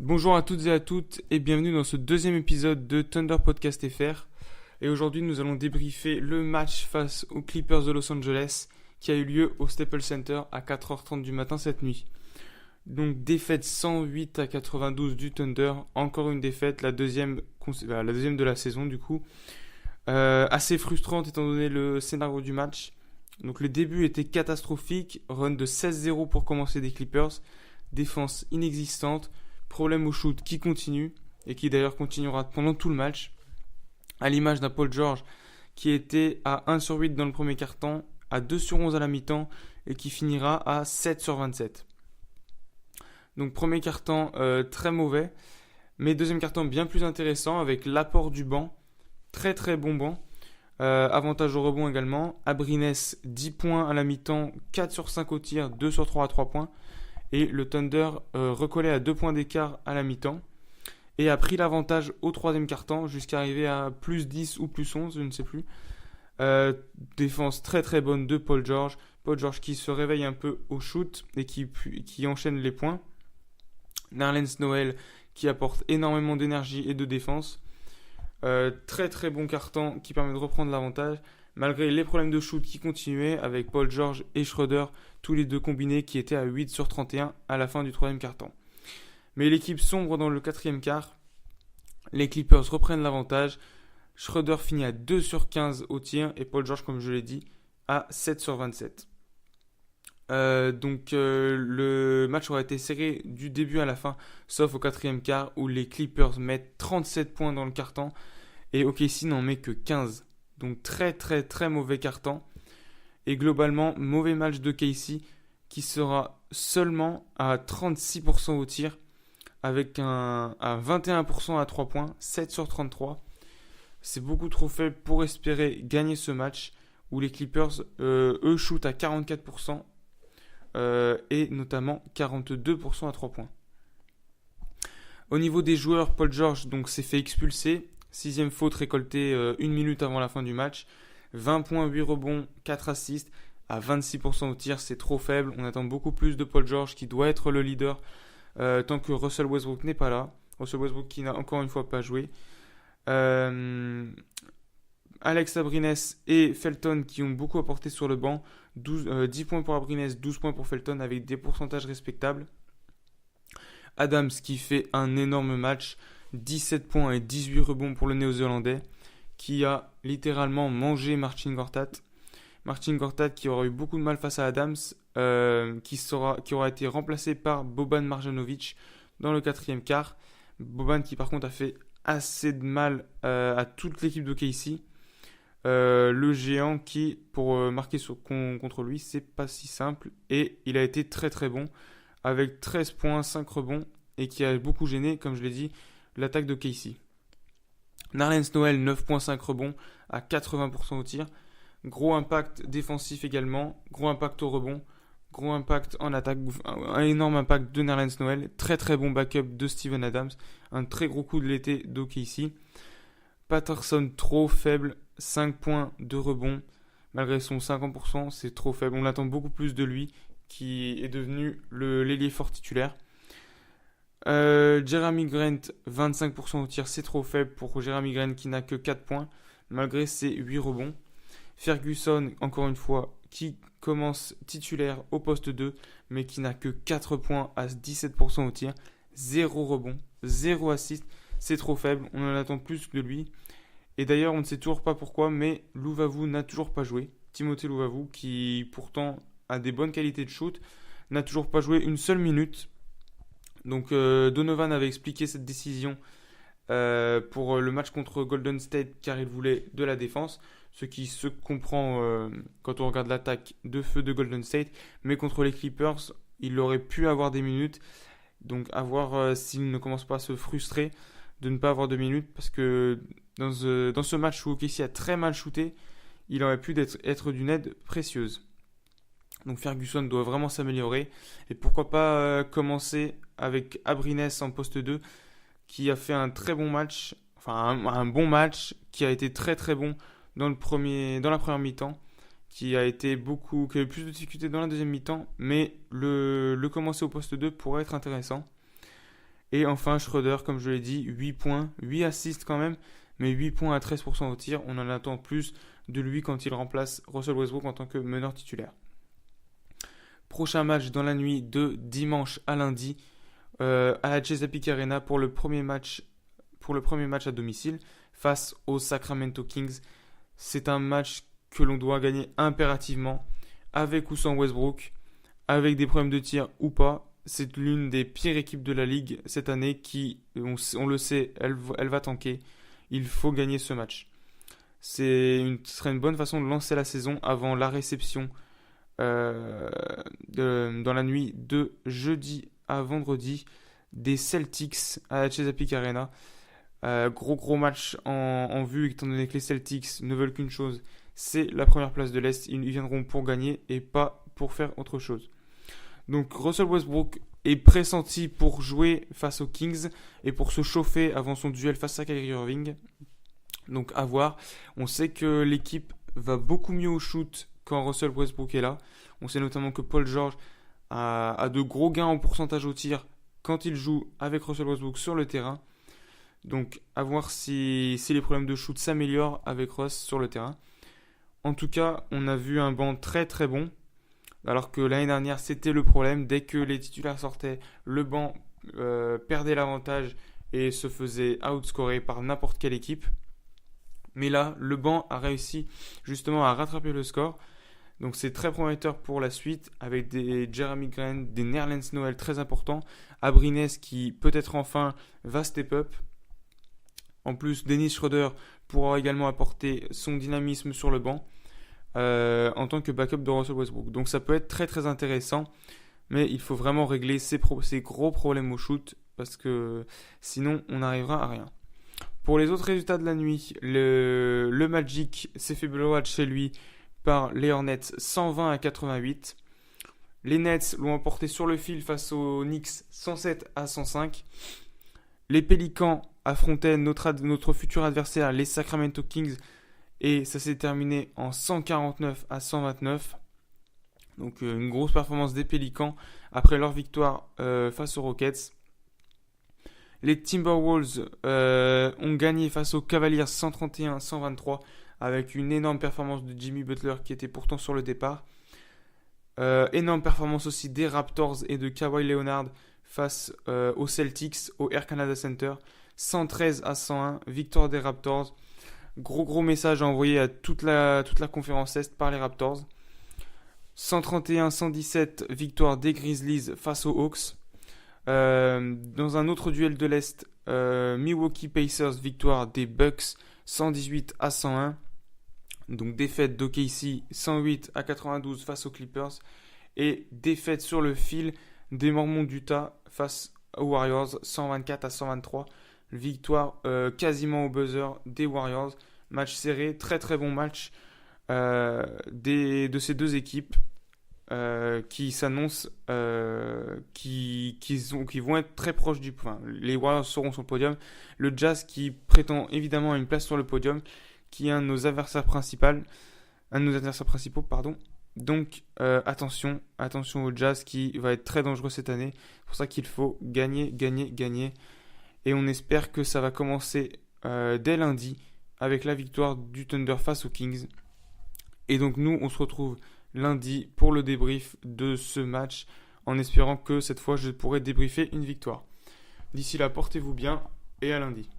Bonjour à toutes et à toutes et bienvenue dans ce deuxième épisode de Thunder Podcast FR. Et aujourd'hui nous allons débriefer le match face aux Clippers de Los Angeles qui a eu lieu au Staples Center à 4h30 du matin cette nuit. Donc défaite 108-92 du Thunder, encore une défaite, la deuxième de la saison du coup. Assez frustrante étant donné le scénario du match. Donc le début était catastrophique, run de 16-0 pour commencer des Clippers, défense inexistante, problème au shoot qui continue et qui d'ailleurs continuera pendant tout le match, à l'image d'un Paul George qui était à 1 sur 8 dans le premier quart-temps, à 2 sur 11 à la mi-temps et qui finira à 7 sur 27. Donc premier quart-temps très mauvais, mais deuxième quart-temps bien plus intéressant avec l'apport du banc, très très bon banc. Avantage au rebond également, Abrines 10 points à la mi-temps, 4 sur 5 au tir, 2 sur 3 à 3 points. Et le Thunder recollait à 2 points d'écart à la mi-temps et a pris l'avantage au troisième quart-temps jusqu'à arriver à plus 10 ou plus 11, je ne sais plus. Défense très très bonne de Paul George. Paul George qui se réveille un peu au shoot et qui enchaîne les points. Nerlens Noel qui apporte énormément d'énergie et de défense. Très très bon quart-temps qui permet de reprendre l'avantage malgré les problèmes de shoot qui continuaient avec Paul George et Schroeder, tous les deux combinés qui étaient à 8 sur 31 à la fin du troisième quart-temps. Mais l'équipe sombre dans le quatrième quart, les Clippers reprennent l'avantage, Schroeder finit à 2 sur 15 au tir et Paul George, comme je l'ai dit, à 7 sur 27. Le match aurait été serré du début à la fin, sauf au quatrième quart où les Clippers mettent 37 points dans le quart-temps et OKC n'en met que 15. Donc très très très mauvais quart-temps. Et globalement, mauvais match de KC qui sera seulement à 36% au tir avec à 21% à 3 points, 7 sur 33. C'est beaucoup trop faible pour espérer gagner ce match où les Clippers, eux, shootent à 44% et notamment 42% à 3 points. Au niveau des joueurs, Paul George donc, s'est fait expulser. 6ème faute récoltée 1 minute avant la fin du match. 20 points, 8 rebonds, 4 assists à 26% au tir, c'est trop faible. On attend beaucoup plus de Paul George qui doit être le leader tant que Russell Westbrook n'est pas là. Russell Westbrook qui n'a encore une fois pas joué. Alex Abrines et Felton qui ont beaucoup apporté sur le banc. 10 points pour Abrines, 12 points pour Felton avec des pourcentages respectables. Adams qui fait un énorme match. 17 points et 18 rebonds pour le néo-zélandais qui a littéralement mangé Marcin Gortat. Marcin Gortat qui aura eu beaucoup de mal face à Adams, qui aura été remplacé par Boban Marjanovic dans le quatrième quart. Boban qui par contre a fait assez de mal à toute l'équipe de KC. Le géant qui, pour marquer contre lui, c'est pas si simple. Et il a été très très bon avec 13 points, 5 rebonds et qui a beaucoup gêné, comme je l'ai dit, l'attaque de KC. Nerlens Noel, 9.5 rebonds à 80% au tir. Gros impact défensif également. Gros impact au rebond. Gros impact en attaque. Un énorme impact de Nerlens Noel. Très très bon backup de Steven Adams. Un très gros coup de l'été d'OKC. Patterson trop faible. 5 points de rebond. Malgré son 50%, c'est trop faible. On attend beaucoup plus de lui qui est devenu l'ailier fort titulaire. Jeremy Grant, 25% au tir, c'est trop faible pour Jeremy Grant qui n'a que 4 points, malgré ses 8 rebonds. Ferguson, encore une fois, qui commence titulaire au poste 2, mais qui n'a que 4 points à 17% au tir, 0 rebond, 0 assist, c'est trop faible, on en attend plus de lui. Et d'ailleurs, on ne sait toujours pas pourquoi, mais Luvavu n'a toujours pas joué. Timothée Luvavu, qui pourtant a des bonnes qualités de shoot, n'a toujours pas joué une seule minute. Donc Donovan avait expliqué cette décision pour le match contre Golden State car il voulait de la défense, ce qui se comprend quand on regarde l'attaque de feu de Golden State, mais contre les Clippers, il aurait pu avoir des minutes, donc à voir s'il ne commence pas à se frustrer de ne pas avoir de minutes, parce que dans ce match où OKC a très mal shooté, il aurait pu être d'une aide précieuse. Donc Ferguson doit vraiment s'améliorer. Et pourquoi pas commencer avec Abrines en poste 2, qui a fait un très bon match, enfin un bon match, qui a été très très bon dans la première mi-temps, qui a eu plus de difficultés dans la deuxième mi-temps, mais le commencer au poste 2 pourrait être intéressant. Et enfin, Schroeder, comme je l'ai dit, 8 points, 8 assists quand même, mais 8 points à 13% au tir. On en attend plus de lui quand il remplace Russell Westbrook en tant que meneur titulaire. Prochain match dans la nuit de dimanche à lundi à la Chesapeake Arena pour le premier match à domicile face aux Sacramento Kings. C'est un match que l'on doit gagner impérativement, avec ou sans Westbrook, avec des problèmes de tir ou pas. C'est l'une des pires équipes de la ligue cette année qui, on le sait, elle va tanker. Il faut gagner ce match. Ce serait une bonne façon de lancer la saison avant la réception dans la nuit de jeudi à vendredi des Celtics à la Chesapeake Arena. Gros match en vue, étant donné que les Celtics ne veulent qu'une chose, c'est la première place de l'Est. Ils viendront pour gagner et pas pour faire autre chose. Donc Russell Westbrook est pressenti pour jouer face aux Kings et pour se chauffer avant son duel face à Kyrie Irving. Donc à voir. On sait que l'équipe va beaucoup mieux au shoot quand Russell Westbrook est là. On sait notamment que Paul George a de gros gains en pourcentage au tir quand il joue avec Russell Westbrook sur le terrain. Donc à voir si les problèmes de shoot s'améliorent avec Russ sur le terrain. En tout cas, on a vu un banc très très bon. Alors que l'année dernière, c'était le problème. Dès que les titulaires sortaient, le banc perdait l'avantage et se faisait outscorer par n'importe quelle équipe. Mais là, le banc a réussi justement à rattraper le score. Donc c'est très prometteur pour la suite, avec des Jeremy Grant, des Nerlens Noel très importants. Abrines qui peut-être enfin va step up. En plus, Dennis Schroeder pourra également apporter son dynamisme sur le banc. En tant que backup de Russell Westbrook. Donc ça peut être très très intéressant, mais il faut vraiment régler ces gros problèmes au shoot, parce que sinon on n'arrivera à rien. Pour les autres résultats de la nuit, le Magic s'est fait blowout chez lui par les Hornets 120-88. Les Nets l'ont emporté sur le fil face aux Knicks 107-105. Les Pélicans affrontaient notre futur adversaire, les Sacramento Kings, et ça s'est terminé en 149-129. Donc une grosse performance des Pélicans après leur victoire face aux Rockets. Les Timberwolves ont gagné face aux Cavaliers 131-123 avec une énorme performance de Jimmy Butler qui était pourtant sur le départ. Énorme performance aussi des Raptors et de Kawhi Leonard face aux Celtics au Air Canada Center. 113-101, victoire des Raptors. Gros message à envoyer à toute la conférence Est par les Raptors. 131-117, victoire des Grizzlies face aux Hawks. Dans un autre duel de l'Est, Milwaukee Pacers, victoire des Bucks 118-101. Donc défaite d'OKC 108-92 face aux Clippers. Et défaite sur le fil des Mormons d'Utah face aux Warriors 124-123. Victoire quasiment au buzzer des Warriors. Match serré, très très bon match de ces deux équipes qui s'annoncent, qui vont être très proches du point. Les Warriors seront sur le podium. Le Jazz qui prétend évidemment à une place sur le podium, qui est un de nos adversaires principaux. Donc attention au Jazz qui va être très dangereux cette année. C'est pour ça qu'il faut gagner. Et on espère que ça va commencer dès lundi avec la victoire du Thunder face aux Kings. Et donc nous, on se retrouve lundi pour le débrief de ce match, en espérant que cette fois, je pourrai débriefer une victoire. D'ici là, portez-vous bien et à lundi.